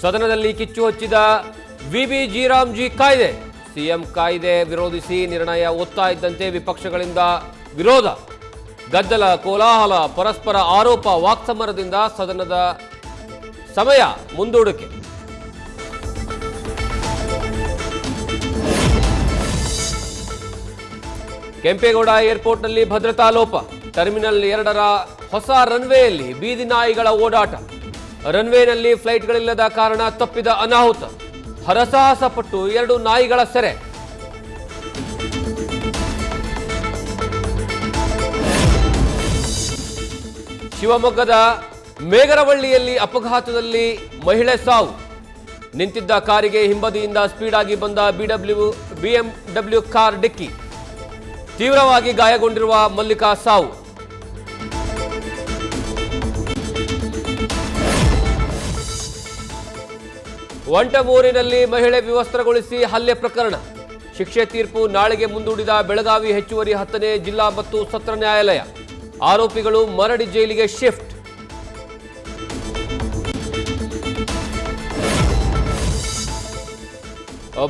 ಸದನದಲ್ಲಿ ಕಿಚ್ಚು ಹಚ್ಚಿದ ವಿಬಿ ಜೀರಾಮ್ಜಿ ಕಾಯ್ದೆ. ಸಿಎಂ ಕಾಯ್ದೆ ವಿರೋಧಿಸಿ ನಿರ್ಣಯ ಓದ್ತಾ ಇದ್ದಂತೆ ವಿಪಕ್ಷಗಳಿಂದ ವಿರೋಧ, ಗದ್ದಲ, ಕೋಲಾಹಲ, ಪರಸ್ಪರ ಆರೋಪ, ವಾಕ್ಸಮರದಿಂದ ಸದನದ ಸಮಯ ಮುಂದೂಡಿಕೆ. ಕೆಂಪೇಗೌಡ ಏರ್ಪೋರ್ಟ್ನಲ್ಲಿ ಭದ್ರತಾ ಲೋಪ. ಟರ್ಮಿನಲ್ 2ರ ಹೊಸ ರನ್ವೇಯಲ್ಲಿ ಬೀದಿ ನಾಯಿಗಳ ಓಡಾಟ. ರನ್ವೇನಲ್ಲಿ ಫ್ಲೈಟ್ಗಳಿಲ್ಲದ ಕಾರಣ ತಪ್ಪಿದ ಅನಾಹುತ. ಹರಸಾಹಸ ಪಟ್ಟು 2 ನಾಯಿಗಳ ಸೆರೆ. ಶಿವಮೊಗ್ಗದ ಮೇಗರವಳ್ಳಿಯಲ್ಲಿ ಅಪಘಾತದಲ್ಲಿ ಮಹಿಳೆ ಸಾವು. ನಿಂತಿದ್ದ ಕಾರಿಗೆ ಹಿಂಬದಿಯಿಂದ ಸ್ಪೀಡ್ ಆಗಿ ಬಂದ ಬಿಎಂಡಬ್ಲ್ಯೂ ಕಾರ್ ಡಿಕ್ಕಿ. ತೀವ್ರವಾಗಿ ಗಾಯಗೊಂಡಿರುವ ಮಲ್ಲಿಕಾ ಸಾವು. ವಂಟಮೂರಿನಲ್ಲಿ ಮಹಿಳೆ ವಿವಸ್ತ್ರಗೊಳಿಸಿ ಹಲ್ಲೆ ಪ್ರಕರಣ. ಶಿಕ್ಷೆ ತೀರ್ಪು ನಾಳೆಗೆ ಮುಂದೂಡಿದ ಬೆಳಗಾವಿ ಹೆಚ್ಚುವರಿ 10ನೇ ಜಿಲ್ಲಾ ಮತ್ತು ಸತ್ರ ನ್ಯಾಯಾಲಯ. ಆರೋಪಿಗಳು ಮರಡಿ ಜೈಲಿಗೆ ಶಿಫ್ಟ್.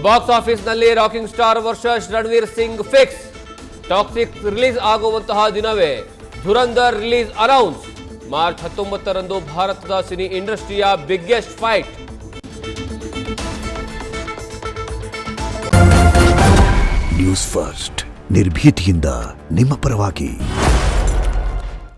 ಬಾಕ್ಸ್ ಆಫೀಸ್ನಲ್ಲಿ rocking star versus Ranveer Singh fix. Toxic release ಆಗುವಂತಹ ದಿನವೇ ಧುರಂಧರ್ ರಿಲೀಸ್ ಅನೌನ್ಸ್. ಮಾರ್ಚ್ 19ರಂದು ಭಾರತದ ಸಿನಿ ಇಂಡಸ್ಟ್ರಿಯ ಬಿಗ್ಗೆಸ್ಟ್ ಫೈಟ್. ನ್ಯೂಸ್ ಫಸ್ಟ್, ನಿರ್ಭೀತಿಯಿಂದ ನಿಮ್ಮ ಪರವಾಗಿ.